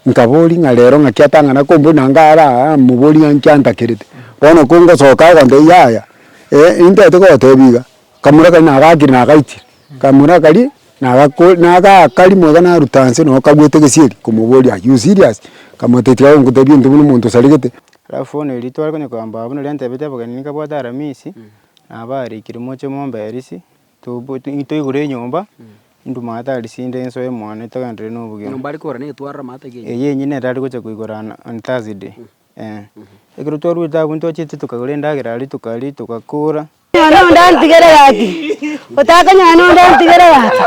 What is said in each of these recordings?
nkabori ngarero ngakiatanga na kombo nangara mubori nkyanta kirite bono kungo soka gonde yaya intete ko tebiga kamura kana agakiri na gaiti kamura kali naga kali moga na rutanse no kagwete gesiri kumubori you serious kamotetia ngutebye ndubunu muntu saligete rafone litwara kwenye kwamba abuna lente bete bogani nikabwata aramisi abari kirimo cyo momberisi tubu itoigure nyomba nduma atalisinde enso ye mwana itagandire no bugyo nyomba ariko rane twara mata ge yenyine rari kucha kuigorana on Thursday ekiro twaru tabunto chiti tukagure ndagira ari tukali tukakura nyano ndantigere yaki utaka nyano ndantigere yaki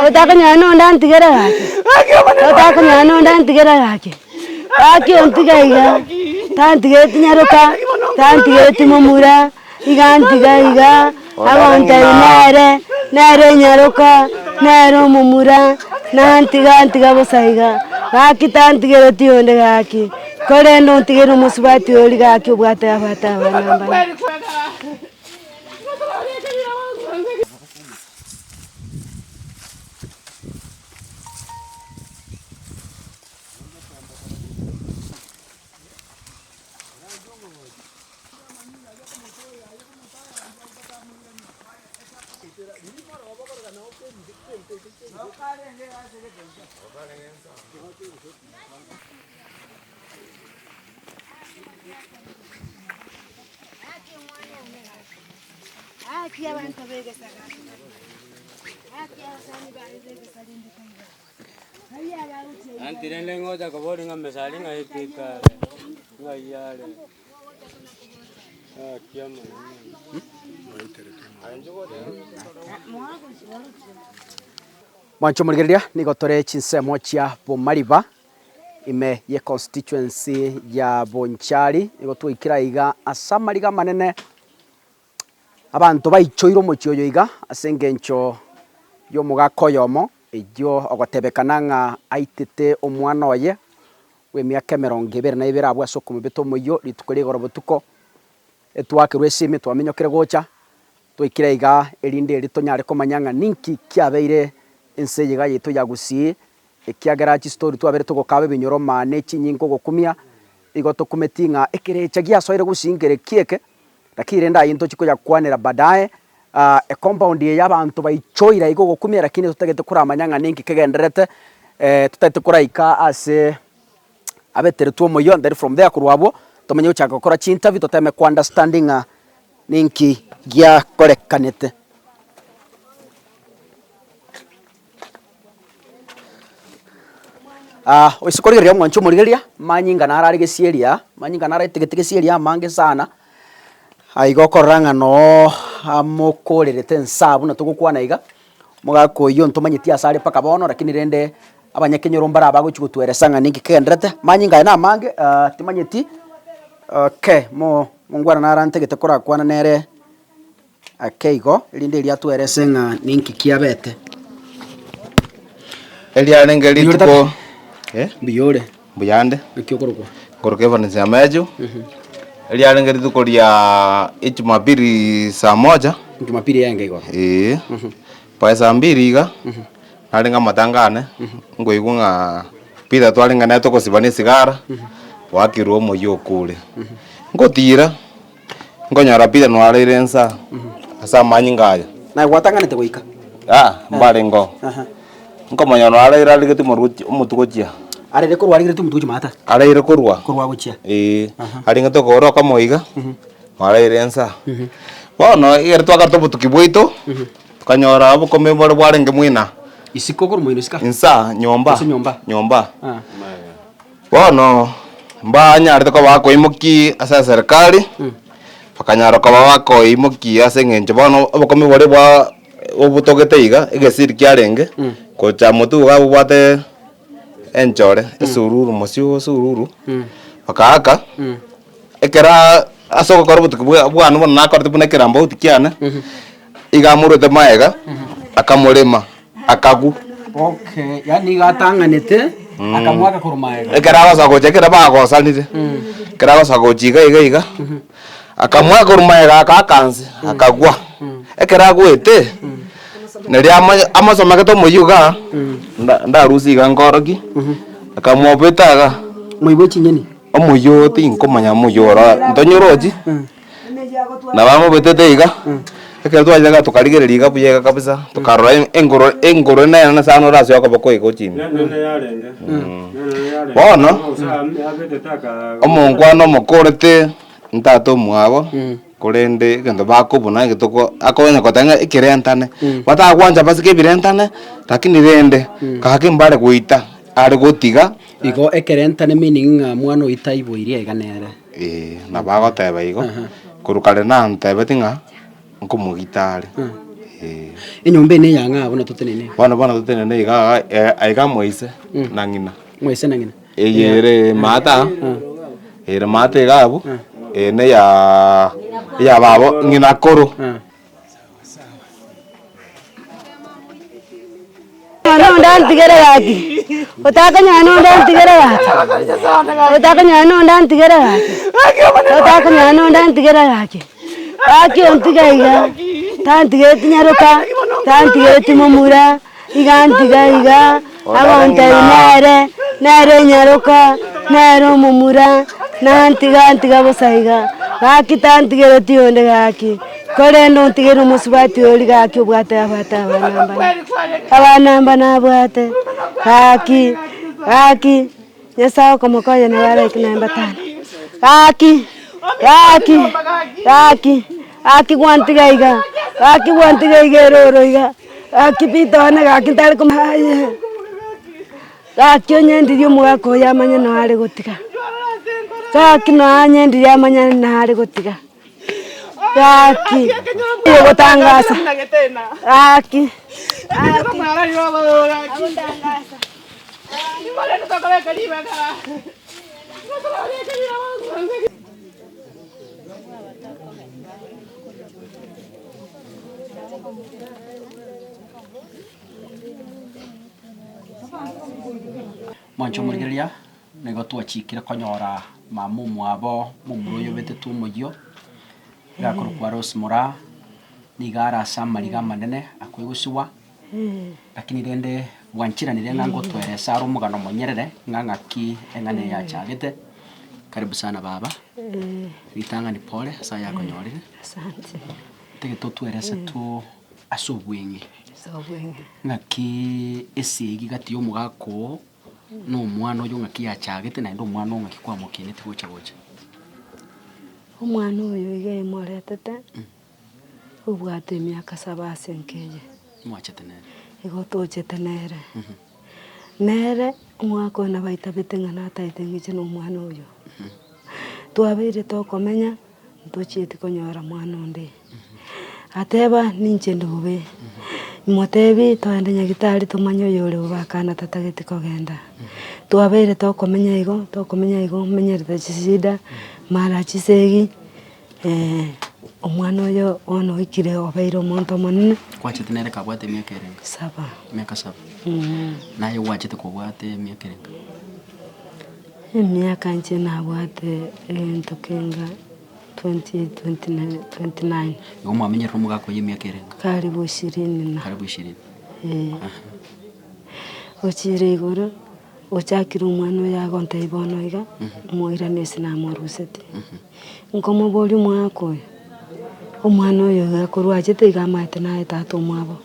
utaka nyano ndantigere yaki utaka nyano ndantigere yaki aki ontigaiga tantigere tinyaruka tantigere timumura igantigaiga agonta nere nyaruka nere mumura nantiga bosaiga aki tantigere tionde gaki kore no ntigere musubati oli gaki ubwate abata banamba Antirele ngoja kabori ngombe sali ngaipika ngayale kiama mwancho murigeria nigotore chinsemo chia Bomariba ime ye constituency ya Bonchari igotwikira iga asamariga manene abantu baichoiro mochioyo iga asengencho yo mugakoyomo ejo ogotebekana nga aitete omwana oye we miaka 22 abwa soko mubeto moyo litukore gorobotuko etwakirwe simi twamenyokere gocha twikira iga erinde ritonyare komanyanga ninki kiabeire enseyiga yeto ya Kisii ekiagera chi story twabere tugokabe binyoro mane chinyingo gokumia igoto kumetinga ekirecha giasoire gusingere kieke lakini nda yinto chiko ya kwanera badaye a compound ye yabantu baichoira igo gokumia lakini tutagete kuramanyanga ninki kegenderete tutagete kuraika ase abetere tuo moyo and from there kurwabo tumenye uchaka gukora chi interview tuteme ku understanding ninki gia korekanete oisikorigeria mwancho murigeria manyinga narari gesieria manyinga narari tigetisieria mange sana aigokoranga no amokorerete nsabu na tugukwana iga mugakoyo ntumanyiti asare paka bono lakini rende abanyakenyoro mbara bagochigutweresanga ningi kendrete manyinga na mange timanyiti okay mungwana narantegete kora kwana nere akeigo rinde ria tweresenga ningi kiabete elia nengeri tuko biyore buyande nikyokorokwa korokeva nsemejo elia nengeri tuko lia Jumapili saa 1 Jumapili yange igo pa saa 2 iga nalinga matangane ngoigunga pita twalinga neto kosibani sigara wakirwo moyo kule ngotira ngonyara pita nwalire nsa asa manyingayo na gwatangane te goika mbalengo nkomanya nwalire aligeti mutugochia arere korwa aligeti mutugochia mata arere korwa gochia alinga to goro kamoiga nwalire nsa bono igertwa karto butukibwito tukanyora abo kome bore bwarenge mwina isiko koro mwina isika insa nyomba bono mbanyarite ko bakoimuki asa serikali bakanyara ko bakoimuki ase ngenje bono abo kome bore bwa obutogete iga egesiri kyarenge ko chamutu ga bwate enchore esururu mosio sururu bakaka ekera asoko koro butukibwa bwanu bona nakorte bunekera mbauti kyane igamurute maega akamurima akagu okay yani gatanganete akamwaka kurumaega ekera basago chekera bagosanire kera basago chiga iga akamwaka kurumaega akakanze akagwa ekera gwete neri amasoma gato muyuga ndarusi gangoroki akamwopetaga Muibo chinyeni. omuyo tinkomanya muyora ntonyoroji na bamubetete iga ekero twajaga tukarigereria iga buya kabisa tukarora engoro nene sana orasio akaboko iko chini bono omongwana omokorete ntato mwabo kurende gendo bakubuna gitoko akonya kotanga ikirentane batagwanja basike birentane lakini rende kakimbare guita ari gotiga Igo ekerentane meaning mwana oitaibo iria iganere. na bagoteba igo kurukare na ntebe tinga nkomugitari Inyombe ne yanga abona tutenene. bana tutenene iga aiga moise na ngina Moise na ngina. eyere mata ere mata igabu ne ya babo ngina koro Nondan tigere gaki. Utaka nondan tigere gaki. Utaka nondan tigere gaki. Utaka nondan tigere gaki. Gaki ontigaiga. Tantige tinyaroka. Tantige timomura. Igantigaiga. Agonta nere nyaroka. Nere momura. Nantiga bosaiga. Gaki tantige tionde gaki. Korendo ntigere musubati oli gaki obwate abata abanamba nabwate gaki nyesao komokoye na wale kinamba tano gaki gwantigaiga roroiga gaki pitone gaki tari kumaye gaki onyendirio mwako yamanya no ari gotiga gaki no anyendirio amanya na ari gotiga Gaki, gotangaza. Gaki. Mwancho murigeria nego twachikire konyora mamu mwabo mumuroyo betetu moyo gakoro kwa Rosemora nigara samariga manene akwigusiwa lakini rende wanchira nire nango tweresa aro mugano monyerere ngangaki engane ya chagete karibu sana baba ritanga ni pole saa yako nyorire Asante. tege to tweresa tu asubwingi ngaki esigi gati omugako no mwana oyo ngaki ya chagete na ndo mwana ngaki kwa mukine tigocha gocha Omwana oyo iga emoretete obwate emyaka 7 asenkeye mwachete nere igo tochete nere nere omwaka ona baita beteng'ana ataitengiche na omwana oyo twabeire tokomenya ntochieti konyora mwana onde ateba ninche ndobe motebi twende nyagitari tumanye oyo ore obakana tatageti kogenda twabeire tokomenya igo menyerete chisida mara chisegi omwana oyo ono ikire obeire omonto monene kwachete nere kabwate miaka 7 miaka 7 naye wachete kubwate miaka 7 emyaka nche nabwate entokenga 29 igo mwamenyera omugako ye miaka 7 karibu 20 na karibu 20 ochire igoro ochakire omwana oyo agonta ibono iga moira nesi namorusete nkomobori omwaka oyo omwana oyo akorwachete iga amaete naye tata omwabo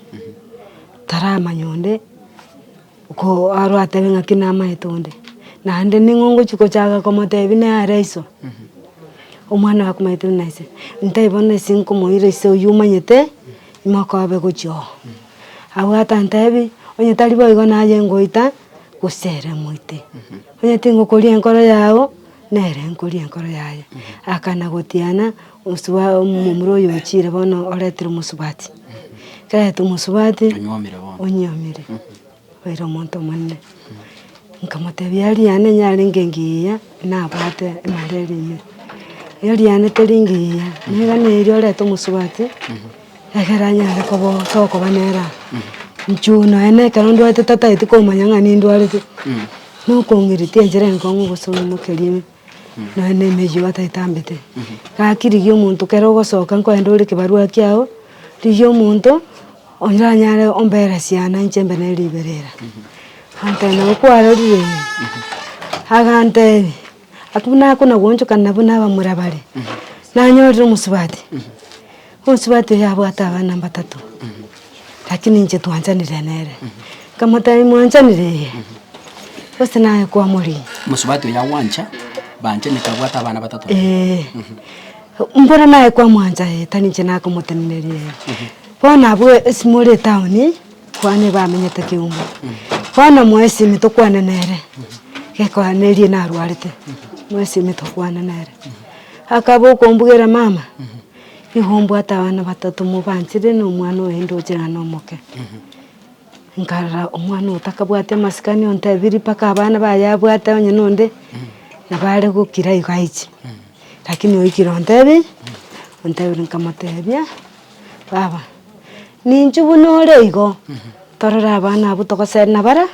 taramanya onde ko arwatebe ng'aki namaete onde naende ning'o chikochaga komotebi nare iso omwana wakumaete naise ntaibona ase nkomoira ise oyo omanyete imokobe gochio abwata ntebi onye tari boigo naye ngoita gusere moite onye tingokoria enkoro yao nere nkoria enkoro yaye akana gotiana uswa omumuro oyo ochire bono oretire musubati karete musubati onyomire oira omonto monene nkamotebia ariane nyare ngengiya nabwate narerime ariane teringiya nega neri orete musubati egeranyare kobo tokobanera nchuno ene kero ndwate tataiti komanya ng'ani ndwarete nokong'iritie enchera enkongo gosoma mokerime nane emeyo ataitambete gakirigia omonto kero ogosoka nkoenda ore kibarua kiao rigia omonto oranyare ombere ciana inche mbe neriberera ante na kwarorire agante akuna kuna gonjoka nabuna bamurabare nanyorire umusubati umusubati yabwata abana batatu lakini nje twanjanire nere kamata mwanjanire bose naye kwa muri musubati ya wancha banje nikabwata abana batatu mbona naye kwa mwanja taninje nako mutenererie bona bwe simore town kwane bamenyete kiumba bona mwesi mitokwana nere gekwa nerie na rwarite mwesi mitokwana nere akabo kombugera mama ihombo atabana batatu mubanjire no mwana wendo jera no moke ngara omwana utakabwate masikani onta biri paka abana bayabwate onye nonde nabare gukira igaichi lakini oikira ontebi nkamatebia baba ninjubu nore igo torora abana abo togoseri nabara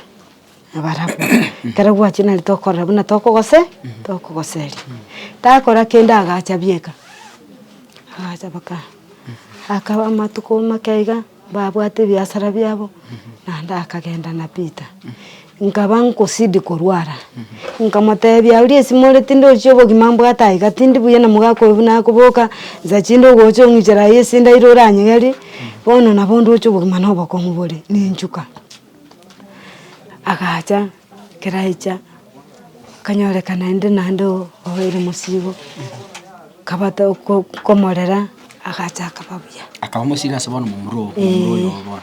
kera gwachina litokora buna tokogoseri takora kenda agacha bieka agacha baka akaba matuko makaiga babwate biasara byabo nanda akagenda na pita nkaba nkosidi korwara nkamatebia uri simole tindo chobo kimambo ataiga tindi buye na mugako buna kuboka za chindo gocho ngichara yesinda irora nyeri bono na bondo chobo kimano bako mubore ninjuka agacha keraicha kanyore kanaende nando oire musigo kabata komorera agacha akababuya akabamusiga sabono mumuro yobo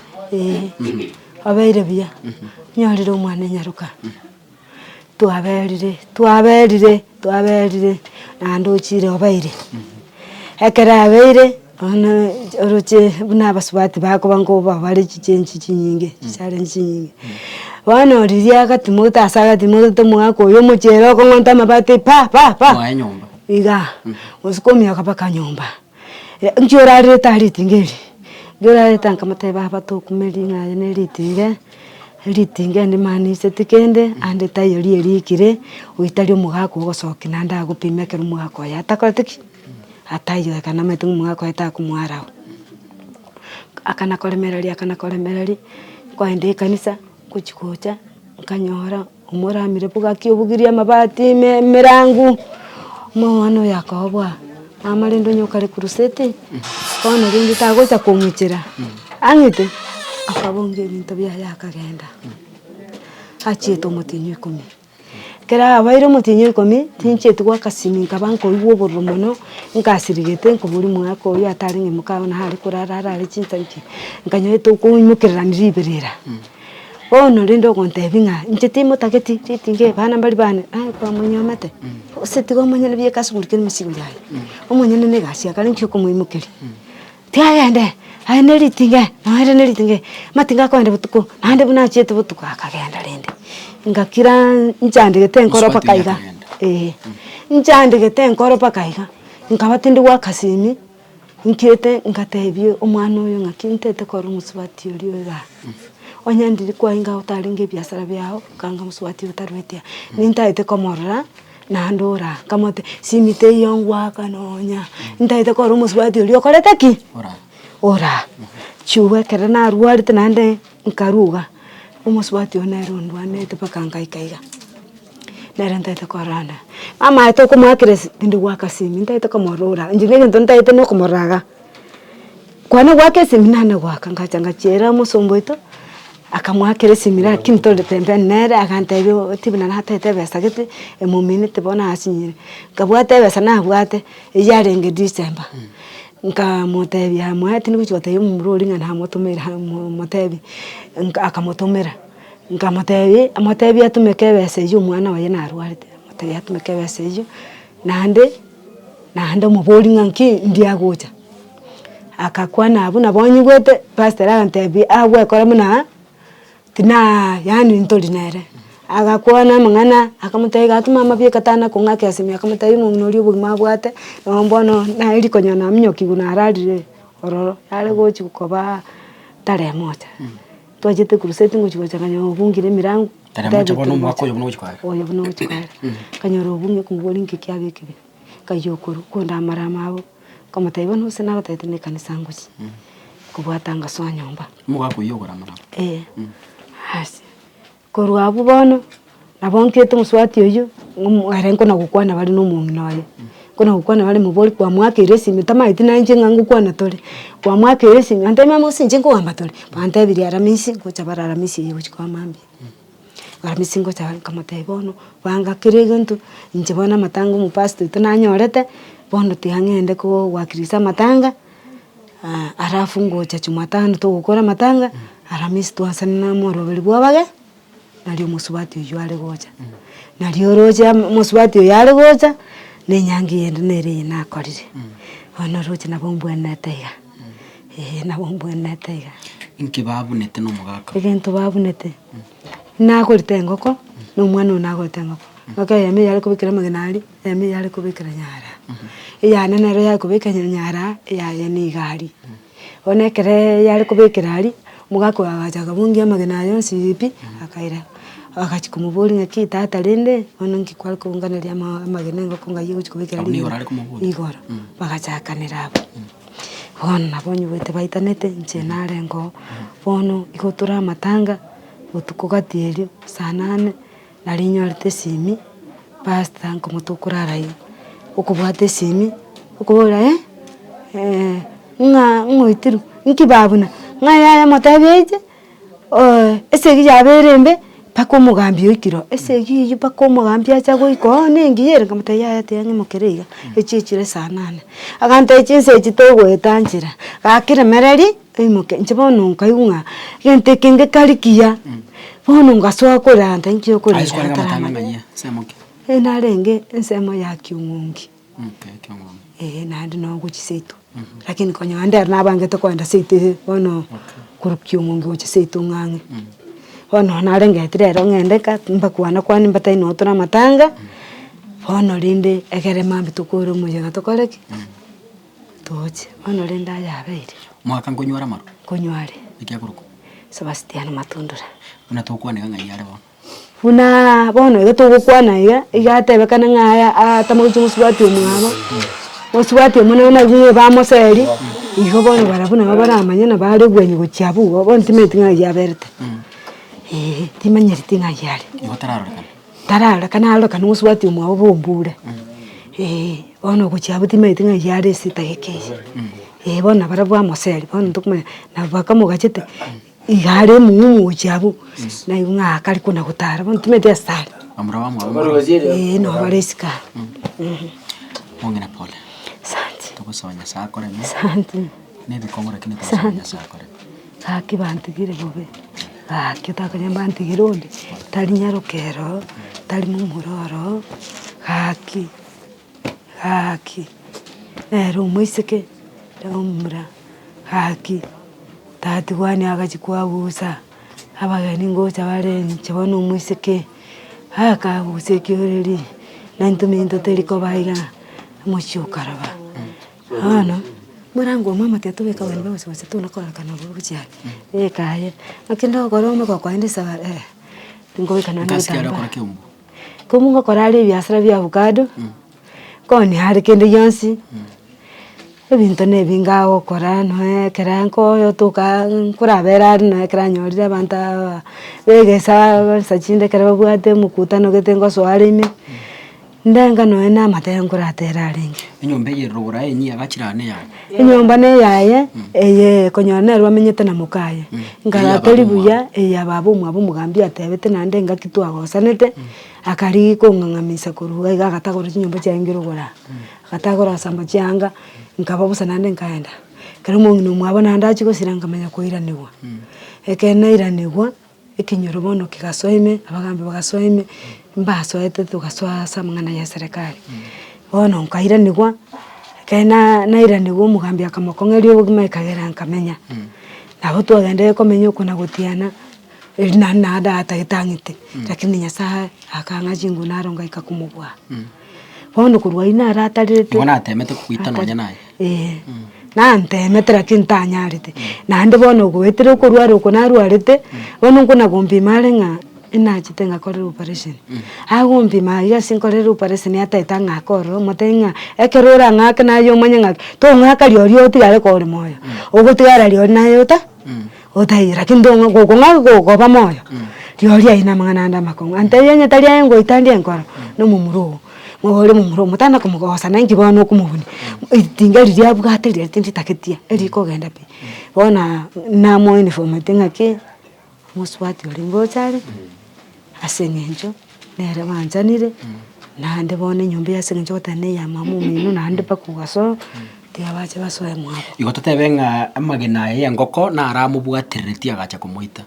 abeire bia nyorire umwana nyaruka twaberire nando chire obeire ekera abeire ona oroche buna basubati bako bango babare chichenchi chinyinge challenge nyinge bana oriria gatimuta asaga timuta mwako yo muchero ko ngonta mabati pa mwa nyumba iga usikomi akapaka nyumba ngiorare tari tingeri ngiorare tankamate baba to kumeringa ne ritinge ndi mani setikende ande tayori erikire uitari umugako gosoki nanda gupimekera umugako yatakortiki atayo kana metu umugako yatakumwarao akana kolemerari kwa ende kanisa kuchikocha kanyora umuramire bugaki obugiria mabati merangu mwana yakobwa mama lindo nyokare kurusete kono rindi tagocha kumwicira angite akabonge bintu bya yakagenda achito mutinyo 10 kera abairo mutinyo 10 tinchetu gwakasimi kabanko iwo borumono nkasirigete nkuburi mwako yo atari ngemukabona hari kurara ari chintanki nkanyoeto kumukirira niriberera ono rindo kontebinga nchitimo taketi titinge bana bali bane kwa munyamate osetigo munyene bye kasugurike misigo yaye umunyene ne gashya kali nchiko mwimukiri tiayende ayene ritinge naere ne ritinge matinga kwende butuko nande buna chete butuko akagenda rende ngakira nchandike nkoro pakaiga nchandike nkoro pakaiga nkabatindi wakasimi nkete nkatebye umwana oyo ngakintete koro musubati uriyo onyandiri kwa inga utaringe biasara byao kanga muswati utarwetia nintaite komorra nandora kamote simite yongwa kanonya ntaite ko muswati uri okorete ki ora chuwe kerana ruarite nande nkaruga umuswati onerundwa nete pakanga ikaiga nerentaite korana mama eto kumwakire ndi wakasimi ntaite komorora njinge ntaite no komoraga kwana gwake siminana gwaka ngachanga chera musomboito akamwakire simira kintole tembe nere akantebyo tibina natete besa gete emumini tibona asinyire kabwate besa na bwate yarenge December nka motebya mwati nikuchote mururi ngana motomera motebi akamotomera nka motebi atumeke besa yo mwana waye na arwarite motebi atumeke besa yo nande mubori nganki ndiagocha akakwana abuna bonyigwete pastor antebi agwe kora muna tina yani ntoli nere agakuana mangana akamutaiga atuma mabye katana kungake asimya akamutaiga munuri bugima bwate nombono na iri konyana mnyoki guna ararire ororo yale gochi kukoba tare moja twajete kuruseti ngochiko changanyo bungire mirangu tare moja bono mwako yo bnochikwa oyo bnochikwa kanyoro bunge kumbolinke kyabekibe kayokuru konda marama abo kamataiba no sena batete ne kanisa nguchi kubwatanga swanyomba mwako yogora marama hasi Korwa abu bono nabonkete muswati oyu arenko na gukwana bali no munginoye. Kuna gukwana bali muboli kwa mwaka iresi mitama itina nje ngangu kwana tole. Kwa mwaka iresi ngante mama usinje ngo amba tole. Pante bili aramisi ko chabara aramisi yewe kwa mambi. Aramisi ngo chabara kama taibono banga kiregentu nje bona matango mu pastor tunanyorete bono tihangende ko wakirisa matanga. Arafu ngo cha Jumatano to gukora matanga aramisi twasana moro bali bwabage nalio musubati oyu ale gocha. Nalio roja musubati oyu ale gocha ne nyangi yende nere nakorire. Ono roja nabombwene taiga. Nabombwene taiga. Inki babunete no mugaka. Egento babunete. Nakorite ngoko no mwana nakorite ngoko. Ngaka yame yale kubikira magenali, yame yale kubikira nyara. Ya nene ro ya kubikira nyara ya ni gari. One kere yale kubikira ali mugaka wajaga bungi amagena yonsi bipi akaira. Akachikumubuli ngaki tata lende ono nkikwali kunganira amagenengo kungayigo kubikira ali. Igora. Bagachakanira abo. Ono nabonye wete baitanete nche narengo. Bono ikotura matanga utukugatieri sanane narinyorete simi pasta nko mutukurara yo. Ukubwate simi ukubora ngoitiru nkibabuna ngaya matabeje esegi yaberembe pako mugambi ikiro esegi yu pako mugambi acha goiko nengiyere kamata yaya tenye mukerega echichire sanane aganta echinse chitogwetanjira gakire mereri imuke nchibono nkayunga gente kenge kalikia bono ngaswa kora ntankyo kora Aiskwara matanga nganya semoke. Narenge ensemo ya kiungungi. Okay, kiungungi. Nandi no guchisetu. Lakini konyo ande nabange to kwenda sete bono kuru kiungungi guchisetu ngange. Bono narenge tirero ngendeka mbakwana kwani mbatai no tora matanga. Bono linde egere mambi tukuru muyaga tokoreki. Toche bono linda yabeire. Mwaka ngonywara maro. Konyware. Ikiakuruko. Sebastian Matundura. Una tokwane nganyare bono. Una bono igotugukwana igatebekana ngaya atamugicho musubati omwabo. Musubati omuna na giye bamoseri. Igo bono barabuna baramanya na bari gwenye guchabu bono timeti ngaya berete. Timanyeriti ngayare. Igo tararokana. Tararokana alokana musubati omwabo bombure. Bono guchabu timeti ngayare sitagekeje. Bono barabwa moseri bono tukumanya na bakamugachete igare mumu uchabu na yunga akali kuna gutara bono timete asali Amura wa mwa. no baresika Mongena pole. Asante. Tugusabanya sakore me. Asante. Nebi kongora kine tugusabanya sakore. Haki bantigire bobe. Haki utakanya bantigire undi. Tali nyarokero, tali mumuroro. Haki. Haki. Nero mwiseke. Umra. Haki. Tati wani agachikwa busa. Abagani ngocha bareni chabona umwiseke. Haka buseke oreri. Nantuminto teliko baiga. Mushukaraba. Ano. Murango mama tetubeka wani bose bose tunakora kana burucyane. Kaye. Akindo goroma kwa kwende sawa Ngobeka na Kasi yara kora kiumbu. Kumungo korali byasara bya avocado. Koni hari kende yonsi. Ebintu nebingawo kora no keranko yo tuka kurabera no ekranyorira banta begesa sachinde kerabwate mukutano getengo swarimi. Ndenga no ena matengo ratera ringi. Inyombe yerogora enyi agachirane yawe. Inyomba ne yaye eye konyone rwamenyete na mukaye. Ngarateri buya eya babu mwabu mugambi atebete nande ngakitwa gosanete akari ko ngangamisa kuruga igatagora inyomba cyangirogora. Agatagora samba cyanga nkaba busa nande nkaenda. Kero mungino mwabona ndachi ko sirangamanya ko iranegwa. Ekena iranegwa ikinyorobono kigasoime abagambi bagasoime mbaso ete tugaswa samangana ya serikali. Bono nkairanegwa kena nairanegwa mugambi akamakongeri obugima ikagera nkamenya. Nabo twagende komenya kuna gutiana na data itangite lakini nyasa akanga jingu naronga ikakumugwa. Bono kurwa ina ratarete bona atemete kuitana nya naye na ntemete lakini tanyarite nande bono gwetire kurwa roko narwarite bono kuna gombi marenga ina chitenga kore operation agombi maiga sinkore operation ata itanga koro motenga ekerora ngaka na yo manyanga to ngaka ryo tigare kore moyo ogotigara ryo na yota otaira kindo ngoko ngako ko ba moyo rioria ina mangana anda makongo ante yenya talia ngo italia nkora no mumuro mwore mumuro mutana kumugosa nangi bono kumubuni itinga riria bwatiri tindi taketia eri kogenda pe bona na mo uniform tinga ke muswati uri mbochari asengenjo nere banjanire nande bone nyumba yasengenjo tane ya mamu minu nande pakugaso tia bache basoe mwabo igototebe amagena ya ngoko na aramubwatiriti agacha kumuita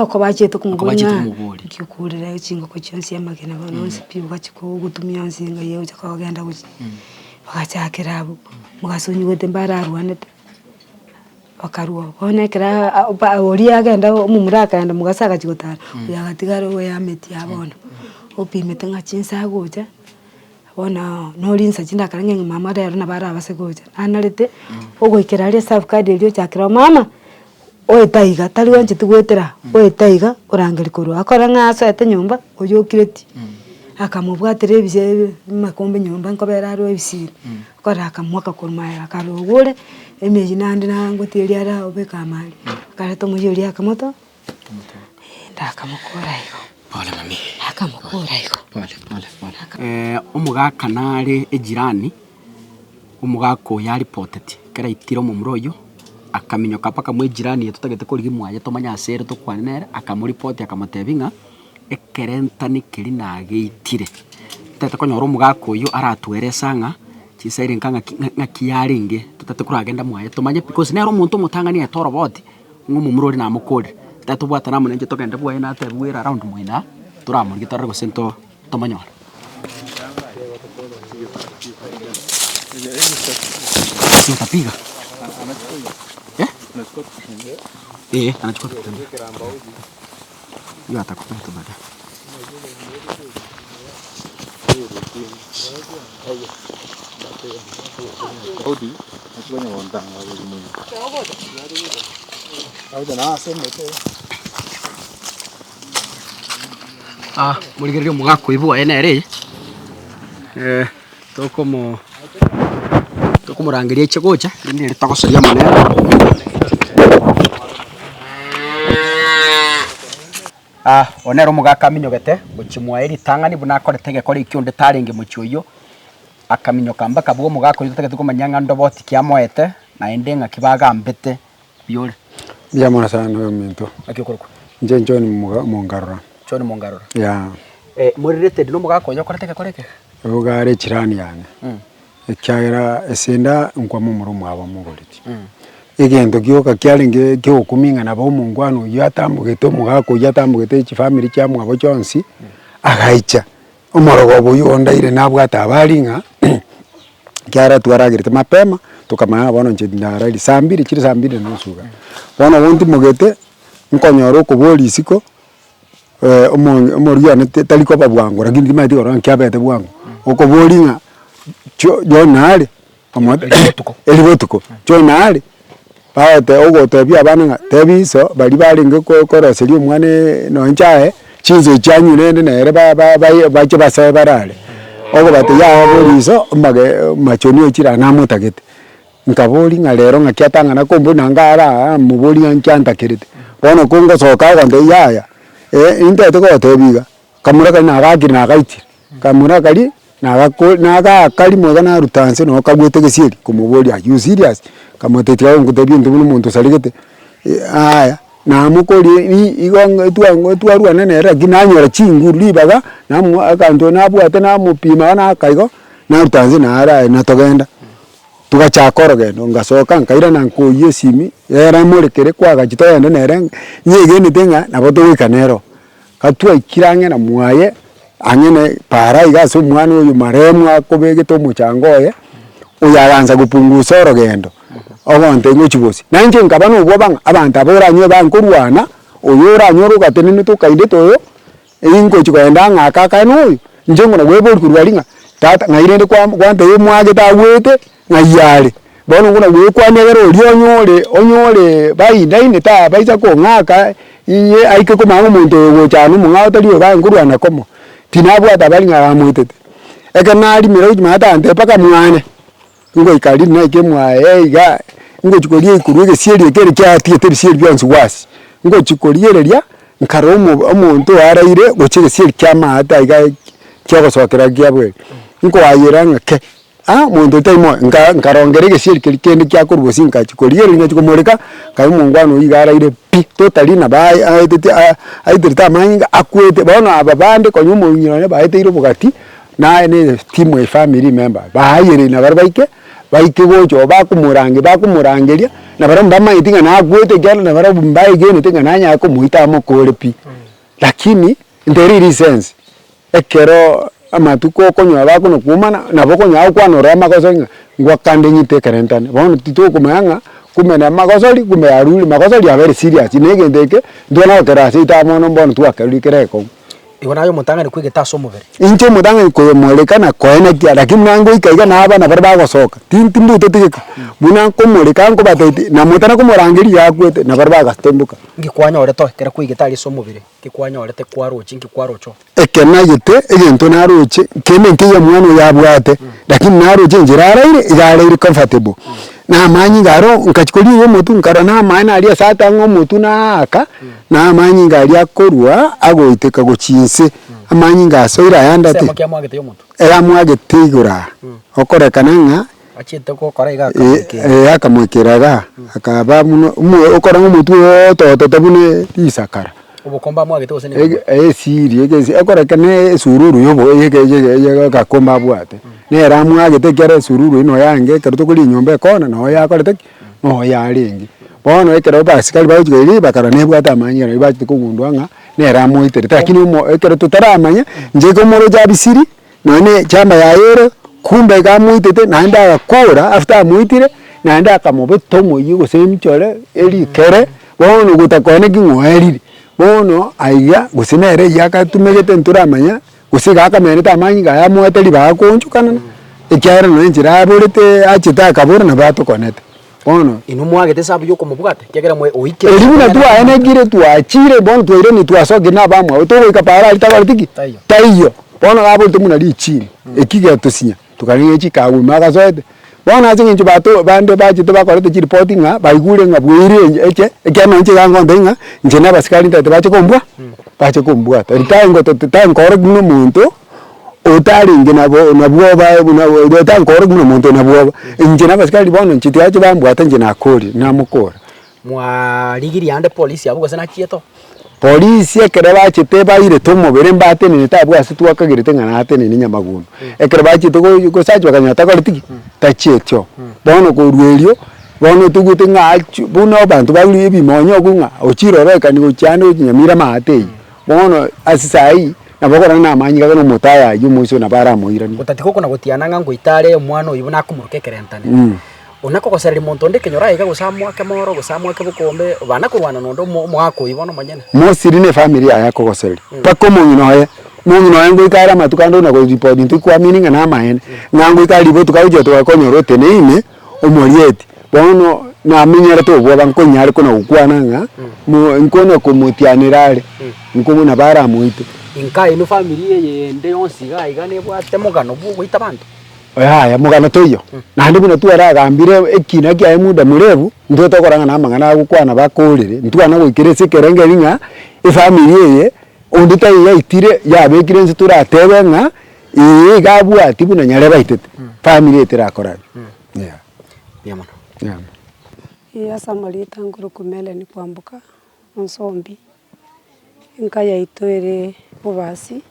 ko bache to kumubona kikurira chingoko chonsi amagena bono sipi bwachiko gutumia nsinga yewe chakagenda guchi bagachakira abo mugasonyi gote mbara arwanete bakaruwa bonekera ori agenda mumura akanda mugasaka chigotara uyagatigara we ameti abona opimete ngachinsa goja bona norinsa chinda karange mama rero nabara abasegoja analete ogoikera ari serve card elio chakira mama oe taiga tali wanje tugwetera oe taiga orangeri koru akora ngasa ete nyumba oyokireti akamubwatire bije makombe nyumba nkobera aro ebisiri akora akamwaka kurumaya akarogore emeji nandi nangoteri ara obeka mali kareto mujuri akamoto ndakamukora iko pole mami akamukora iko pole omugaka nare ejirani omugako ya reported kera itiro mu muroyo akaminyoka paka mwe jirani tutagete kurigi mwaje tomanya asere to kwanera akamuripoti akamutebinga ekerentani kiri nageitire tete konyora omugako yo aratweresanga chisaire nkanga ngakiyaringe tutate kuragenda mwaye tomanye because nero muntu mutangani etoro boti ngumu murori na mukori tatu bwata na munenge togenda bwaye na tebwira around mwina turamuri gitarre go sento tomanyora sio tapiga anachukua kitendo yo atakupenda tu baadaye Odi, nachukua nyonda ngalo mimi. Auda na asemete. Murigerio mugako ibwa enere tokomo murangiria ichegocha ndi ritagoceria munene onero mugaka minyogete guchimwairi tangani buna kore tege kore ikionde taringe muchioyo akaminyoka mbaka bwo mugako ritege tukomanyanga ndoboti kiamoete na endenga kibaga mbete biore Biamona sana wewe minto. Akikuruko. Nje njoni mungarura. Choni mungarura. Ya. Murirete no mugako yo kore tege koreke. Ugare chirani yani. Ekyagera esenda nkwamo murumu aba mugoriti. Egendo gyoka kyalinge kyo kuminga nabo mungwano yatambugete mugako yatambugete chi family kya mwabo chonsi agaicha. Omorogo buyonda ile nabwata abalinga kyara twaragirite mapema tukamaya bono nje ndara sambiri kiri sambiri nusuga bono wondi mugete nkonyoro kuboli isiko omoriya taliko babwango lakini maiti oro kyabete bwango okobolinga jo nale elibotuko jo nale baate ogotebia bana tebiso bali balinge koroseri omwane no nchae chinzo chanyu nende nere bache basebarale ogo bate ya boliso mage machoni ochira namutagete nkaboli ngalero ngakyatanga nakombo nangara muboli nkyanta kirite bono kungo soka kwande yaya intete ko tebiga kamura kana agakiri na gaiti kamura kali naga kali moga na rutanse no kagwete gesiri kumuboli you serious kamotetya ngutebi ndubunu muntu saligete aya na mukoli igonga twarwa nene ginanyora chinguru libaga namu akanto nabwate namupima na kaigo na rutanze na ara na togenda tugachakoroge ngasoka nkaira na nkuye simi era murekere kwaga chitoyende nere nyegeni tenga nabo tuwikanero katwa ikirange na mwaye anyene para igaso mwana uyu maremu akobege to muchangoye uyaganza gupunguza orogendo obonte ngochibosi nanje nkabano ubwabanga abantu aboranye bankurwana uyura nyoro gatenene to kainde toyo ingo chikoenda ngaka kanu njengo na webo kurwalinga tata ngairende kwante yomwage tawete ngayale bono nguna wekwanegero onyore baindaine ta baisa ko ngaka iye aike ko mangu muntu gochanu mungao taliyo bankurwana komo tinabwata balinga bamwitete ekanali miro mata ante paka mwane ngo ikali na ikemwa ngo chikolie ikuruge sieri kere kya tiete sieri byansi wasi ngo chikolie ria nkaro omuntu araire gochire sia kyama ata iga kyagosokera kyabwe nko ayira ngake muntu taimo nkarongere gesiri kende kyakorwo sinka chikoriye ringa chikomoreka kai mungwano igaraire pi totally na bai aitita manyinga akwete bona ababande konyo munyiro baitire bugati na ne team family member bayire na barbaike baike gocho bakumurangeria na baramba maitinga na akwete kyana na baramba mbai gene tinga nanya ko muita amokore pi lakini nderiri sense ekero amatuko konyo abakuno kumana naboko nyao kwanora makoso ngwakande nyite karentane bono tito kumanga kumena makosori kume aruli makosori are very serious negendeke ndona okerase itamono bono twakarikireko Igonayo mutangani kwigeta somubere. Incho mutangani ko molekana koene kya lakini nango ikaiga na aba na baraba gosoka. Tinti mbuto tigeka. Buna ko moleka nko batete na mutana ko morangeri yakwete na baraba gastembuka. Ngikwanya ore to kera kwigeta ari somubere. Kikwanya ore te kwarochi nkikwarocho. Ekena yete egento naroche kene nkiya mwana yabwate lakini naroche njiraraire igaraire comfortable. Na manyi ngaro nkachikoli yo mutu nkara na mana ali sata ngo mutu na aka na manyi ngari akorwa agoiteka guchinse amanyi ngasoira yanda te sema mwagete yo mutu era mwagete igura okorekana nga achite ko koraiga akamwekeraga akaba muno okora mutu toto bune isakara ubukomba mwagete ose ne siri egezi okorekane sururu yobo yege gakomba bwate nera mwagete kere sururu ino yange karuto kuli nyombe kona no yakorete no yaringi bono ekero basikali bawugiri bakara nebwata amanya no ibati kugundwanga nera muitere takini mo ekero tutaramanya njeko moro jabisiri none chamba yayero kumbe ga muitete nanda akora after muitire nanda akamobe tomo yigo semchore eri kere bono gutakone kingweriri bono aiga gusinere yakatumegete nturamanya gusiga akameneta amanyi ga yamweteri bakonchukana ekyara no njira aborete achita akabora na bato konete bono inu mwagete sabu yoko mubugate kegera mwe oike elibuna tu aenegire tu achire bono tuire ni tuasoge na bamwe otowe kapara litabaritiki taiyo bono gabo tumuna li chini ekiga tusinya tukaringe chikawe magazoete bono azinge nchibato bande bachite bakorete chi reporting baigure ngabwire eche ekyano nchigango ndenga njena basikali tate bache kombwa tango tango orguno muntu otaringe nabwoba tango orguno muntu nabwoba njena basikali bono nchiti ache bambwata njena akori namukora mwarigiri ande polisi abugo sana chieto polisi ekere bachite baire tomobere mbate ni tabwa situ akagirite ngana ate ni nyamaguno ekere bachite go sacho kanyata koritiki tachetyo bono kurwerio bono tugute ngachu buno bantu bali ebimonyo kunga ochiroreka ni gochane ochinyamira mate bono asisai nabokora na manyi gaga no mutaya yumuso na bara moirani utatiko kuna gotiana ngango itare omwana oyibo nakumuruke kerentane unako kosereri muntu ndi kenyora iga gusamwa kemoro gusamwa kebukombe bana kurwana nondo mwako ibono manyene mosiri ne family yako kosereri pako munyo ngo ikara matukando na go report ntu kwa meaning na maene ngango ikari bo tukaujo to konyoro teneime omorieti bono na minyara to bwa banko nyari kuna ukwana nga nkono kumutianirare nkomo na bara muite inka ino family ye nde yonsiga igane bwa temogano bu guita bantu ya mugana toyo na ndi buna tuara gambire ekina kya muda murebu ndo tokoranga na mangana gukwana bakorire ntwana gwikire sikerenge ringa family ye ondita ya itire ya bekire nsitura atebe nga igabwa atibu na nyare baitete family etira korani yamana ya samarita nguru kumele ni kwambuka nsombi inka ya itoire bubasi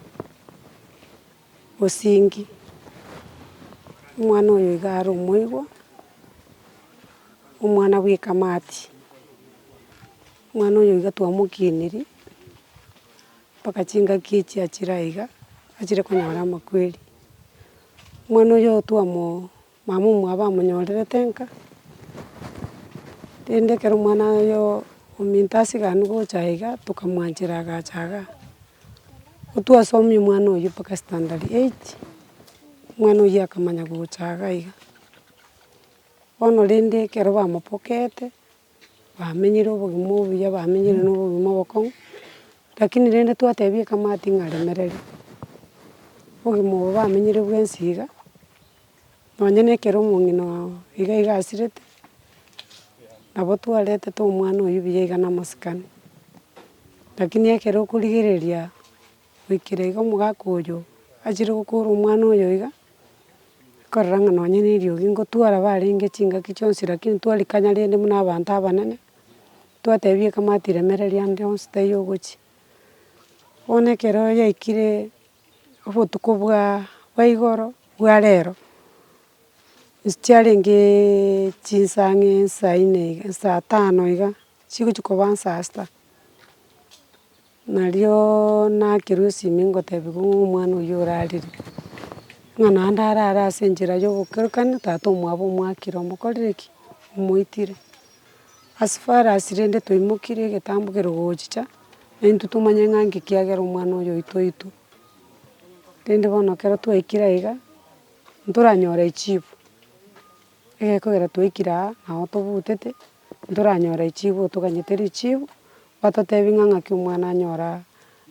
osingi umwana oyo igaro mwigo umwana wikamati umwana oyo igatwa mukiniri pakachinga kichi achiraiga achire kunyora makweli umwana oyo twamo mamu mwaba munyorere tenka tende kero mwana oyo omintasi ganu gochaiga tukamwanjira gachaga otwa somi mwana oyo paka standard 8 mwana oyo akamanya gochaga iga bono rende kero bamupokete bamenyire obogima obuya bamenyire n'obogima obokong'u lakini rende twatebia kamati ng'aremereri obogima obo bamenyire bwensiga nonya nekero omong'ina iga igasirete nabo twaretete omwana oyo buya iga na amasikani lakini ekero okorigereria goikera iga omogaka oyo achire gokora omwana oyo iga korora ng'a nonye na eriogi ngotwara barenge chingaki chionsi lakini twarikanya rende buna abanto abanene twatebia ekamati remereria nde onsi taiyo ogochia. Bono ekero yaikire obotuko bwa igoro bwa rero chiarenge chinsa ang'e saa ine iga saa tano iga chigochi koba saa sita nario nakerwa esimi ngotebiwa ng'a omwana oyio orarire ng'a naende arare ase enchera ya obokerokani tata omwabo omwakire omokorire ki omoitire. As far as rende twaimokire egetambo kerogochicha na intwe tomanye ng'a nki kiagera omwana oyo oito oito rende bono ekero twaikire iga ntoranyora echibu egekogera twaikire nao tobutete ntoranyora echibu otoganyete richibu batotebia ng'a ng'aki omwana anyora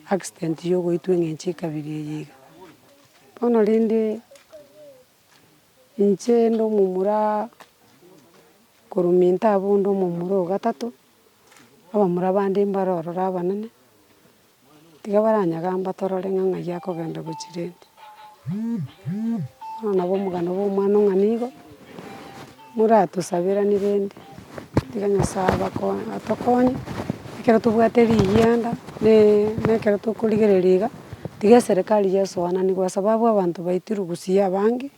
accident ya ogoitwa eng'encho ekabere eye iga. Bono rende inche nde omomura korwa nta abwo nde omomura ogatato abamura bande mbare ororo abanene tiga baranyagamba torore ng'a ng'ai akogenda gochia rende. Bono nabo omogano bwa omwana ong'ana igo moratosabera rende tiga nyasaye atokonye ekero tobwate rigianda na ekero tokorigereria iga tiga eserikari yaesoanani kwa sababu abanto baitirwe gusii abange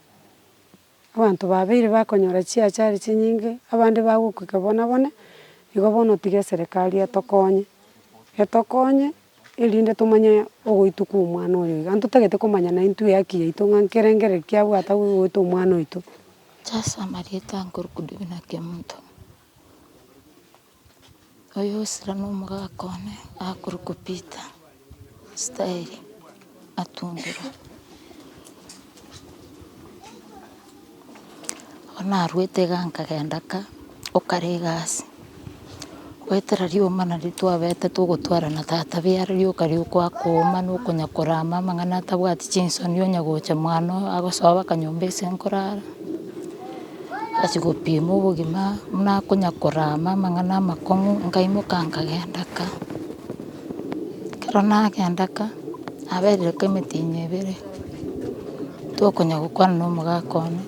abanto babeire bakonyora chiachari chinyinge abande bagokueka bona bone igo bono tiga eserikari etokonye erinde tomanye ogoitwa kwa omwana oyo iga ntotagete komanya na intwe haki yaito ng'a nkerengere kiabwata goita omwana oito. Sasa marieta nkorukudu na kemuntu oyo osira na omogaka one akorokopita stairi atundura ona arwete iga nkagenda ka okara egasi gwetera rioma nari twabete togotwarana tata biara rioka rioka akoma nokonya korama amang'ana atabwati chinsoni onya gocha mwana oyo agosoa akanyomba ase nkorara achi gopima obogima buna akonya korama amang'ana amakong'u nkaimoka nkagenda ka. Ekero nagenda ka naberire ka emetinya ebere tokonya gokwana na omogaka one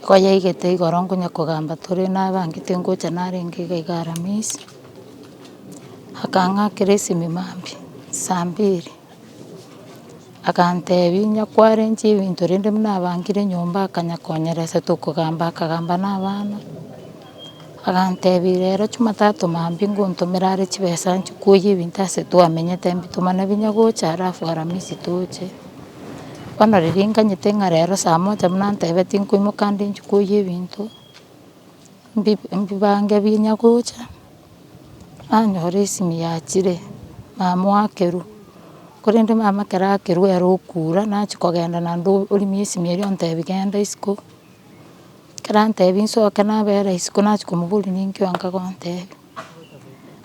igo yaigete igoro nkonya kogamba tore nabange tingocha narenge iga iga aramisi akang'akera esimi mambia saa mbiri akantebia nyakwarenchi ebinto rende buna abangire nyomba akanyakonyeresa tokogamba akagamba na abana agantebia rero Jumatatu mambia ngontomera are chibesa nchikuoye ebinto ase twamenyete mbitomana binya gocha alafu aramisi toche. Bono riria nkanyete ng'a rero saa moja buna ntebeti nkoimoka nde nchikuoye ebinto mbibange binya gocha nanyora esimi yachire mama akerwa korende mama ekero akerwa ere okura nachia kogenda naende orimia esimi eria ontebia genda isiko. Ekero antebia nsoke nabera isiko nachia komoboria ninki wanka gontebia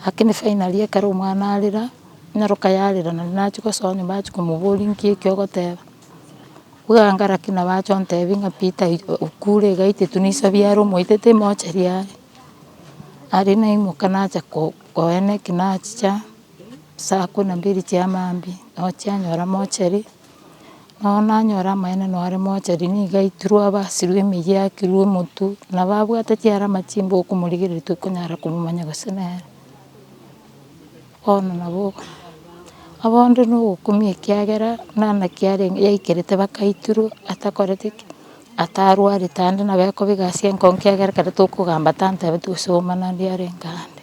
lakini finally ekero omwana arera nyoroka yarera nari nachia gosoa nyomba achia komoboria nki eki ogoteba bwanga lakini nabacha ontebia ng'a Peter okure iga aitetu na iso biara omoitete mochari are naimoka nacha koena eki nachicha saa 12 chia mambia no chianyora mochari no nanyora amaene nore mochari niga aitirwe abasirwe emeyia yakirwe omotu nababwate chiara amachimba okomorigereria tokonyara komomanya gose nere. Bono nabo abonde na ogokumia ekiagera na naki yaikerete bakaitirwe atakoreti ki atarwarete aende nabo ekoba egasi enkong'u kiagera ekero tokogamba tantebe tosoma naende arenge ande.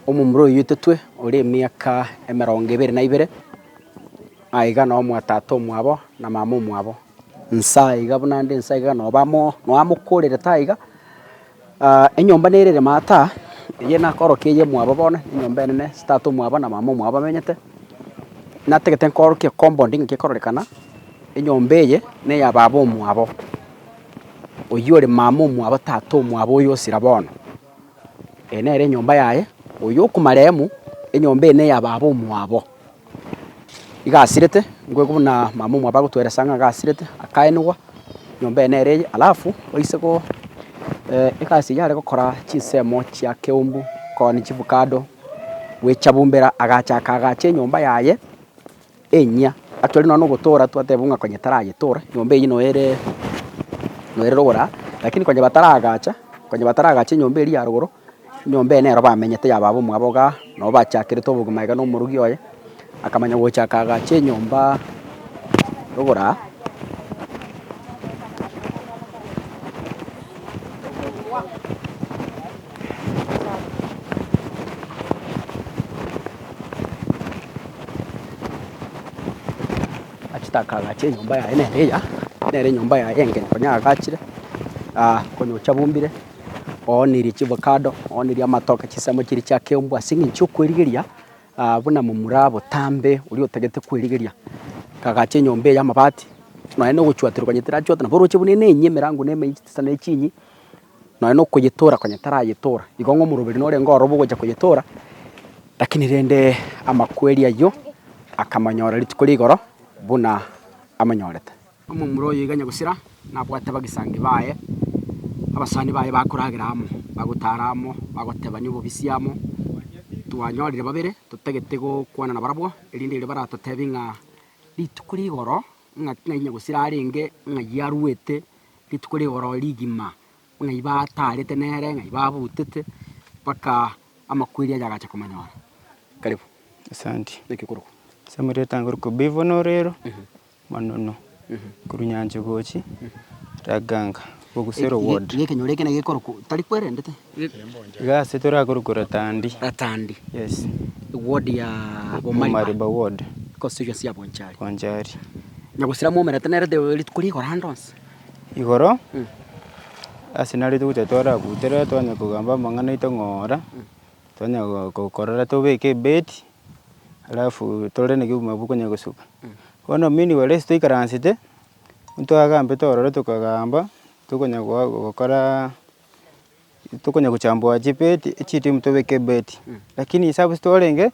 Omomura oyo oitetwe ore emiaka 22 iga no mwatata omwabo na mama omwabo nsa iga buna nde nsa iga noamokorere taiga enyomba nerere mata eye nakorokia eye mwabo bono enyomba enene tata omwabo na mama omwabo bamenyete nategete nkorokia compound ng'aki ekororekana enyomba eye na eya baba omwabo oyio ore mama omwabo tata omwabo oyo osira bono nere enyomba yaye oyo okomarehemu enyomba ene ya baba omwabo iga asirete ngweko buna mama omwabo agotweresa ng'a gasirete akaenwa nyomba ene ere alafu oise go egasi yare gokora chinsemo chia keumbu koni chivukado gwichabumbira agacha nyomba yaye enya atwari no gutura twatebunga kwenye taragitura nyomba iyi no ere rogora lakini kwenye bataragacha nyomba iri ya rogoro nyomba ene bamenyete ya babo mwaboga no bachakire to bugumaiga no murugi oye akamanya gochaka agacha nyomba rogora achitakaga nyomba ya nere nyomba ya yenge konya agachire konyo chabumbire oniri chivokado oniri amatoka chisamo kiri chake ombwa singi chukwirigiria buna mumura botambe uri otegete kwirigiria kagache nyomba ya mabati no eno guchwatira kwenye tiracho na boro chibune nenye mirango neme sana ichinyi no eno kuyitora kwenye tarayitora igongo murubiri no rengo robo gocha kuyitora lakini rende amakweri ayo akamanyora litukurigoro buna amanyorete omumuro yiganya gusira nabwate bagisangi baye abasani baye bakuragiramo bagutaramo bagoteba nibo bisiamo twanyorire babere tutegete go kwana na barabwo irindi ire baratatebinga litukurigoro nganya gusira aringe ngayaruete litukurigoro ligima ngaiba tarete nere ngaiba butete paka amakwiri yagacha kumanyora karibu Asante. nikikuru Samureta ngurko bivono rero manono kurunyanje gochi raganga bogusero ward yeke nyoreke na gekoro tari kwerendete gase tora kurukura tandi yes ward ya Bomariba ward constituency ya Bonchari nyagusira momera tenere de litukuri korandons igoro asinari tu tora kutera tonya kugamba mangana itongora tonya gukorera tobeke beti alafu tore ne guma bukonya gusuka ono mini wale stoikaransite unto agambe torore tukagamba tukonya gukora tukonya kuchambua jipeti chiti mtobeke beti lakini isabu storenge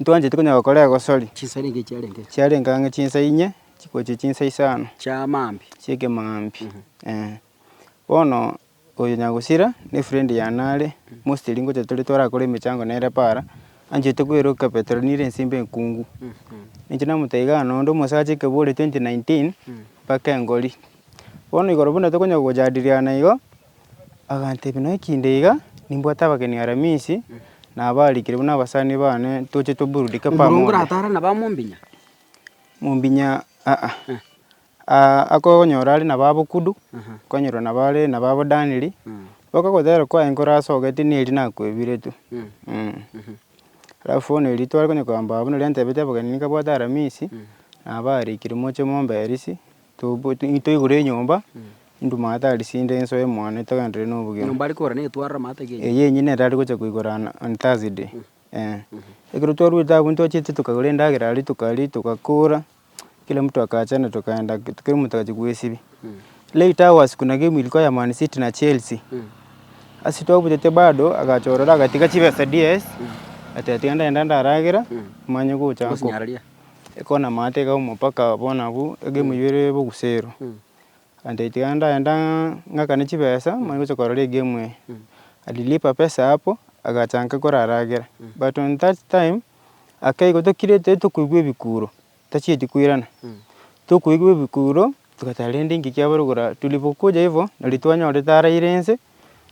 ntwanje tukonya gukora gosori chisarenge charenga nga chinsa inye chikoche chinsa isano cha mambi cheke mambi ono oyo nyagusira ni friend ya nale mostly ngo tetole tora kore michango nere para anje tukwiruka petronire nsimbe nkungu nichina mutaiga nondo musache kebole 2019 paka ngoli ono igoro buna tukonya kujadiliana igo agante bino ikindeiga nimbwata bageni aramisi na abalikire buna basani bane toche tuburudika pamoja ngura atara na bamombinya mumbinya ako nyorali na babo kudu konyoro na bale na babo danili bakagothera kwa enkora sogeti ni eri nakwebire tu alafu ne litwara konye kwamba abuna lente bete bagani nikabwata aramisi abari kirimoche mombe erisi toigure nyomba nduma atari sinde enso emwana tagandire no bugino nyomba rikora ne twara mata ge yenyine rari gocha kuigorana on Thursday ekero twaruta bunto chiti tukagure ndagira ali tukali tukakura kila mtu akaachana tukaenda tukiri mtakachikuesibi later hours kuna game ilikuwa ya Man City na Chelsea asitwabutete bado agachorora katika chibesa DS atatianda enda aragira manye guchako ekona mate ga umupaka bona bu game yere bugusero ande tianda enda ngakane chibesa manye guchokorora game alilipa pesa hapo agachanka kora aragira but on that time akai gotokirete tukuigwe bikuro tachiti kuirana tukuigwe bikuro tukatalende ngikia barugura tulipokuja hivyo nalitwanya ore tara irense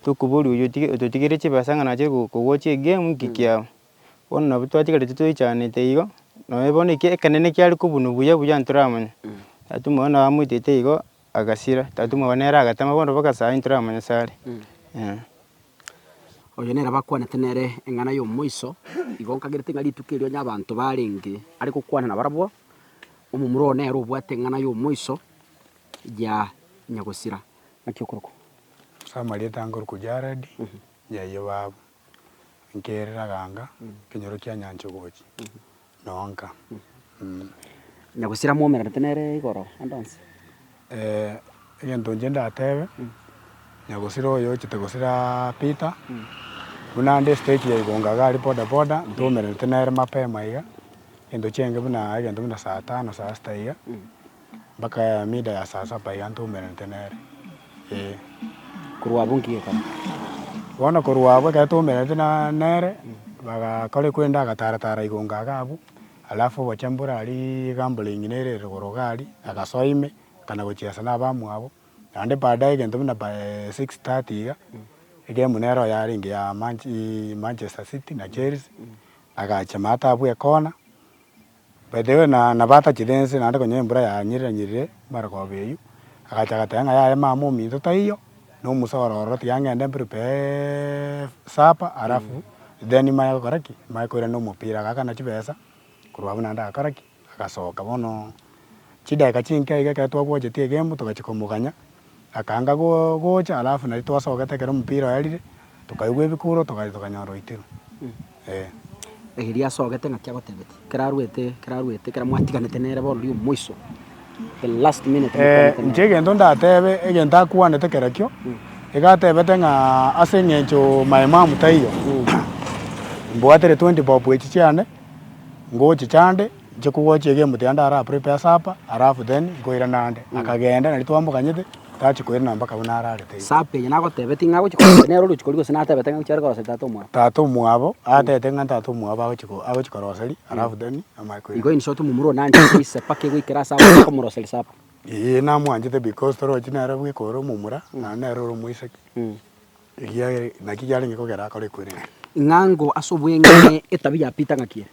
tukuburi uyo tutigire chibasanga nache kugoche game ngikia ona bitwatika lituto cyane teigo no ebone ke kanene kyari kubunu buya nturamanya atuma ona amutete igo agasira tatuma banera agatama bondo bakasa nturamanya sare oyo nera bakwana tenere engana yo moiso igonka gerete ngali tukirio nya abantu baringi ari kukwana na barabwo umumuro nera ubwate engana yo moiso ya nyagusira nakyokuruko samari tangor kujaradi ya yobabo nkerera ganga kinyoro kya nyancho gochi nonka nyagusira momera tenere igoro andonse egento njenda atebe nyagusira oyo chitegusira Peter bunande stage ya igonga gari boda ndomera tenere mapema iga endo chenge buna agento buna saa 5 saa 6 iga mpaka mida ya saa 7 iga ndomera tenere kurwa bungi kama bona korwa gatumere na nere bagakore kwenda gataratara igonga gabu alafu wachambura ali gambling nere rogorogari agasoime kana gochesa na bamwabo ande baadaye gento na by 6:30 iga game nero yari ngi ya Manchester City na Chelsea agachama atabwe kona bedewe na bata chidense na ndiko nyembura ya nyirire barakobeyu agachaga tenga ya mamu minto taiyo no musororo tiangende prepare sapa alafu then mayo koraki mayo kore no mupira kaka na chibesa kurwa nanda akaraki akasoka bono chida kachinke iga katwa gwoje tie game tukachikomuganya akanga gocha alafu na twasoka tekera mupira yarire tukaigwe bikuro tukanyoro itiro egiria sogete ngakia gotebeti keraruete kera mwatiganete nere bo riu moiso the last minute njege ndo ndatebe egenta kwanete kerakyo egatebete nga asengencho maimamu taiyo mbwatere 20 bob echichane ngochi chande chikugoche game tianda ara prepare sapa alafu then ngoira nande akagenda nali twambukanyete tachi kwera namba kabuna arare taiyo sape nyana gotebeti nga gochiko nero ruchiko sina tebete nga chero korose tatu mwabo atete nga tatu mwabo agochikoroseri alafu then amaiko igo in short mumuro nanje ise pake gwikira sapa komuroseri sapa na mwanjete because toro chinara gwikoro mumura na nero muiseki iya nakijali ngikogera akore kwere ngango asobwenge etabia pita ngakie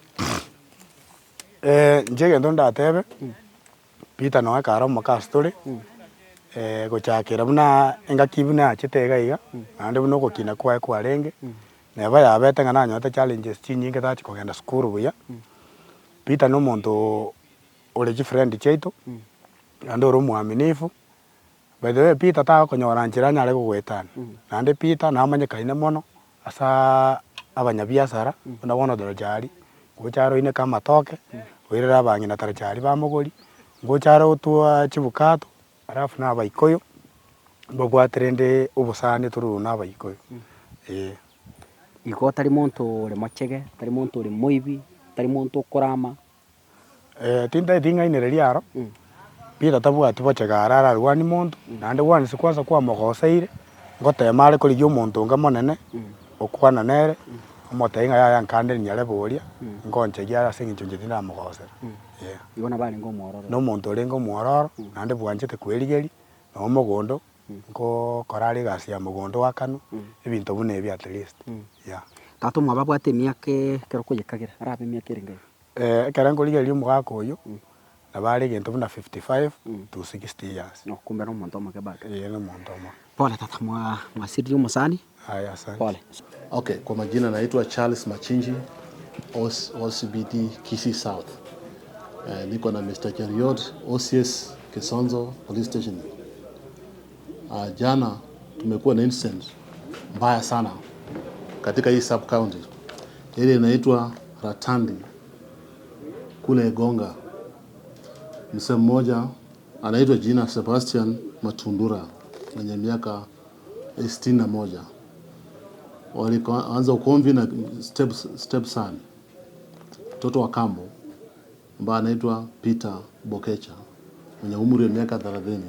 njege ndo ndatebe pita no akara maka story gochakira buna engakibuna chitega iga ande buno gokina kwa renge neba yabete ngana nyota challenges chinyinge tachi kogenda skuru buya pita no muntu ole friend cheito ande oro muaminifu by the way pita ta konyora njira nyare gugwetana ande pita na amanye kaine mono asa abanyabiasara ndabona dorajari gocharo ine kama toke wirira bangina tarajari bamugori gocharo utwa chibukato arafu na abaikoyo babwaterende ubusane turu na abaikoyo iko tari muntu uri machege tari muntu uri moibi tari muntu korama tinda dinga ine riaro pira tabwa tibochega arara rwani muntu nande wani sikwaza kwa mogoseire ngote mare kuri yo muntu ngamonene okwana nere omotenga ya nkande nyale boria ngonche gyara singi chunje na mogosera ibona bali ngo mororo no muntu rengo mororo nande bwanjete kwerigeri no mogondo ngo korari gasi ya mogondo wakano ebintu bune bya at least tato mwababwate miake kero kuyekagira arabe miake ringa karango ligeri mugakoyo nabari gento buna 55 to 60 years no kumbe no muntu makabaka no muntu pole tata mwasiri musani haya asante pole. Okay, kwa majina naitwa Charles Machinji, OCBD Kisii South. Niko na Mr. Cheriot, OCS Kisonzo Police Station. Jana tumekuwa na incident mbaya sana katika hii sub county. Ile inaitwa Ratandi kule Gonga. Msee mmoja anaitwa jina Sebastian Matundura mwenye miaka 61. Walianza ukomvi na stepson mtoto wa kambo ambaye anaitwa Peter Bokecha mwenye umri wa miaka 30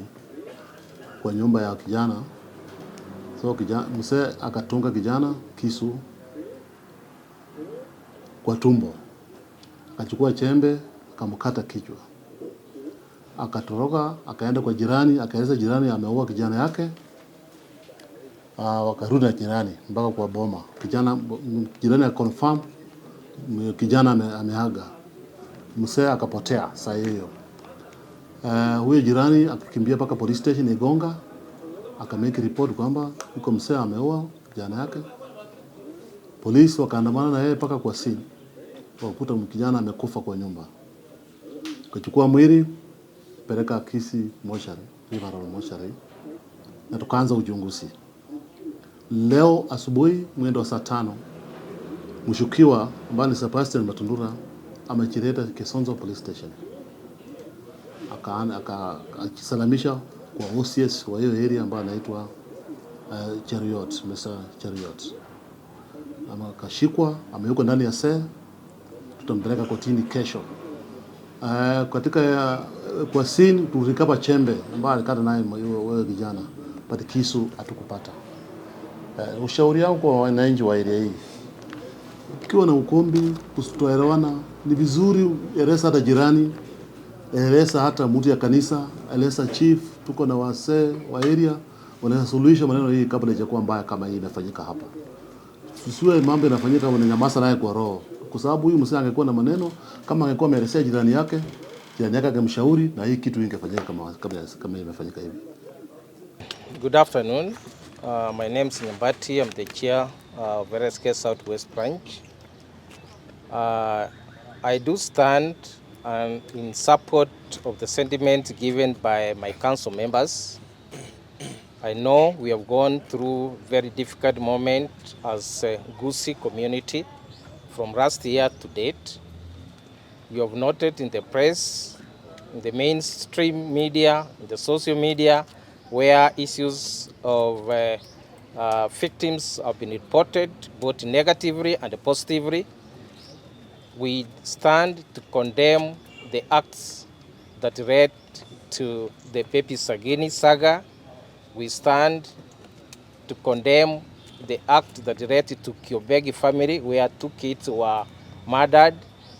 kwa nyumba ya kijana. So mzee akatunga kijana kisu kwa tumbo, akachukua chembe akamkata kichwa, akatoroka akaenda kwa jirani, akaeleza jirani ameua kijana yake. Wakarudi na jirani mpaka kwa boma. Jirani akonfirm kijana ameaga. Mzee akapotea saa hiyo. Huyo jirani akakimbia mpaka police station Igonga, akamake report kwamba yuko mzee ameua kijana yake. Polisi wakaandamana na yeye mpaka kwa scene. Wakakuta kijana amekufa kwa nyumba. Akachukua mwili peleka Kisii mochari, River mochari. Na tukaanza uchunguzi. Leo asubuhi mwendo wa saa 5 mshukiwa ambaye ni Sebastian Matundura amechileta Kisonzo Police Station. Akajisalamisha kwa OCS wa hiyo area ambaye anaitwa Cheriot, Mr. Cheriot. Akashikwa, amewekwa ndani ya cell, tutampeleka kotini kesho. Katika kwa scene tulikapa chembe ambaye alikata naye wewe kijana, but kisu hatukupata. Ushauri wangu kwa wananchi wa area hii, ukiwa na ukombi kutoelewana, ni vizuri eleza hata jirani, eleza hata mtu ya kanisa, eleza chief, tuko na wasee wa area, wanaweza suluhisha maneno hii kabla haijakuwa mbaya kama hii inafanyika hapa. Sisiwe mambo yanafanyika kama nyamaza naye kwa roho, kwa sababu huyu msee angekuwa na maneno, kama angekuwa ameelezea jirani yake angemshauri na hii kitu ingefanyika kama imefanyika hivi. Good afternoon. My name is Nyambati. I'm the chair of RSK Southwest Branch. I do stand in support of the sentiment given by my council members. I know we have gone through very difficult moment as a Kisii community from last year to date. You have noted in the press, in the mainstream media, in the social media, where issues of victims have been reported, both negatively and positively. We stand to condemn the acts that led to the Kisii saga. We stand to condemn the act that led to Kiobegi family, where 2 kids were murdered.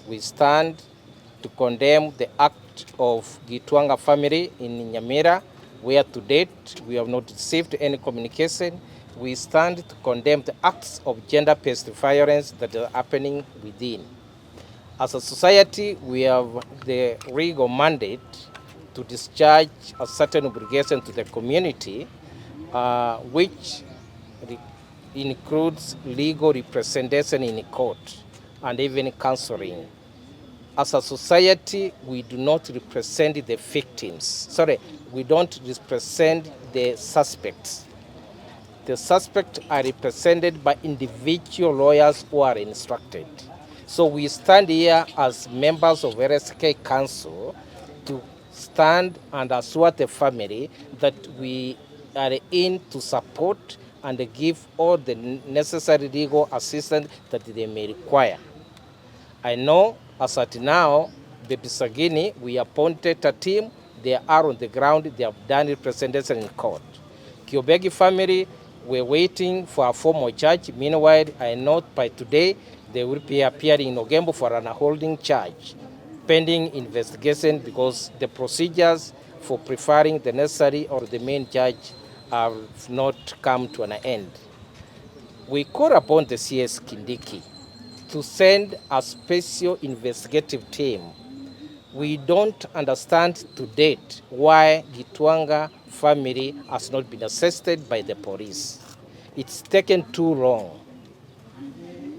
We stand to condemn the act of Gitwanga family in Nyamira, where to date we have not received any communication. We stand to condemn the acts of gender-based violence that are happening within. As a society, we have the legal mandate to discharge a certain obligation to the community, which includes legal representation in court and even counseling. As a society, we do not represent the victims. Sorry, we don't represent the suspects. The suspects are represented by individual lawyers who are instructed. So we stand here as members of RSK Council to stand and assure the family that we are in to support and give all the necessary legal assistance that they may require. I know as at now, the Bisagini, we appointed a team, they are on the ground, they have done representation in court. Kiobegi family, we're waiting for a formal charge. Meanwhile, I know by today, they will be appearing in Ogembo for an holding charge, pending investigation, because the procedures for preferring the necessary or the main judge have not come to an end. We call upon the CS Kindiki to send a special investigative team. We don't understand to date why Gitwanga family has not been assisted by the police. It's taken too long.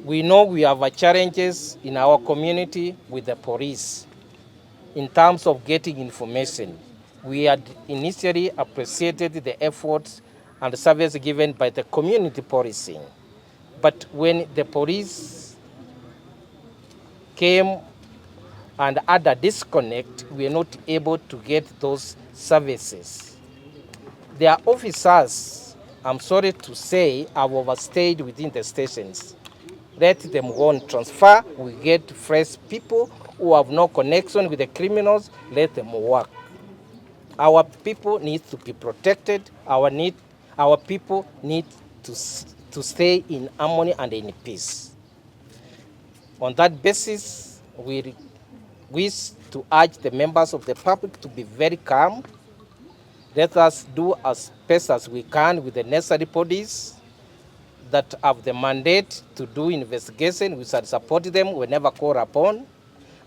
We know we have challenges in our community with the police in terms of getting information. We had initially appreciated the efforts and the service given by the community policing. But when the police came and had a disconnect, we are not able to get those services. Their officers, I'm sorry to say, have overstayed within the stations. Let them go and transfer. We get fresh people who have no connection with the criminals. Let them work. Our people need to be protected. Our people need to stay in harmony and in peace. On that basis, we wish to urge the members of the public to be very calm. Let us do as best as we can with the necessary bodies that have the mandate to do investigation. We shall support them whenever called upon.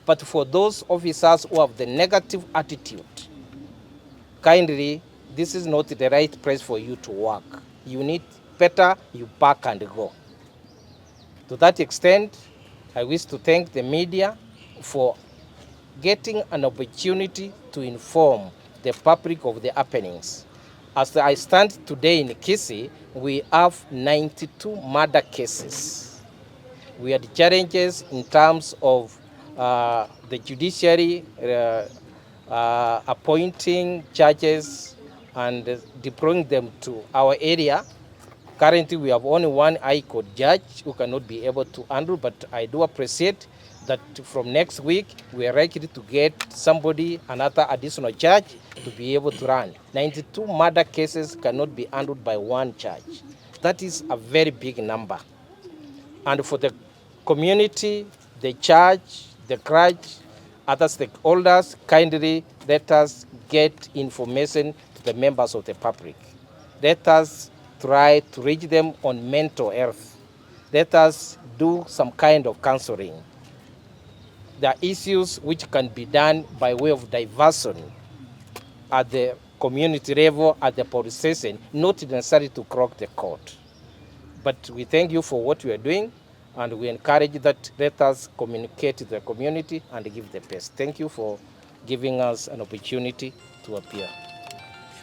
But for those officers who have the negative attitude, kindly, this is not the right place for you to work. You need better, you back and go. To that extent, I wish to thank the media for getting an opportunity to inform the public of the happenings. As I stand today in Kisii, we have 92 murder cases. We had challenges in terms of the judiciary appointing judges and deploying them to our area. Currently, we have only one High Court judge who cannot be able to handle, but I do appreciate that from next week, we are likely to get somebody, another additional judge, to be able to run. 92 murder cases cannot be handled by one judge. That is a very big number. And for the community, the church, the crutch, other stakeholders, kindly let us get information to the members of the public. Let us try to reach them on mental health. Let us do some kind of counseling. There are issues which can be done by way of diversion at the community level, at the police station, not necessarily to clock the court. But we thank you for what you are doing, and we encourage that let us communicate to the community and give the best. Thank you for giving us an opportunity to appear.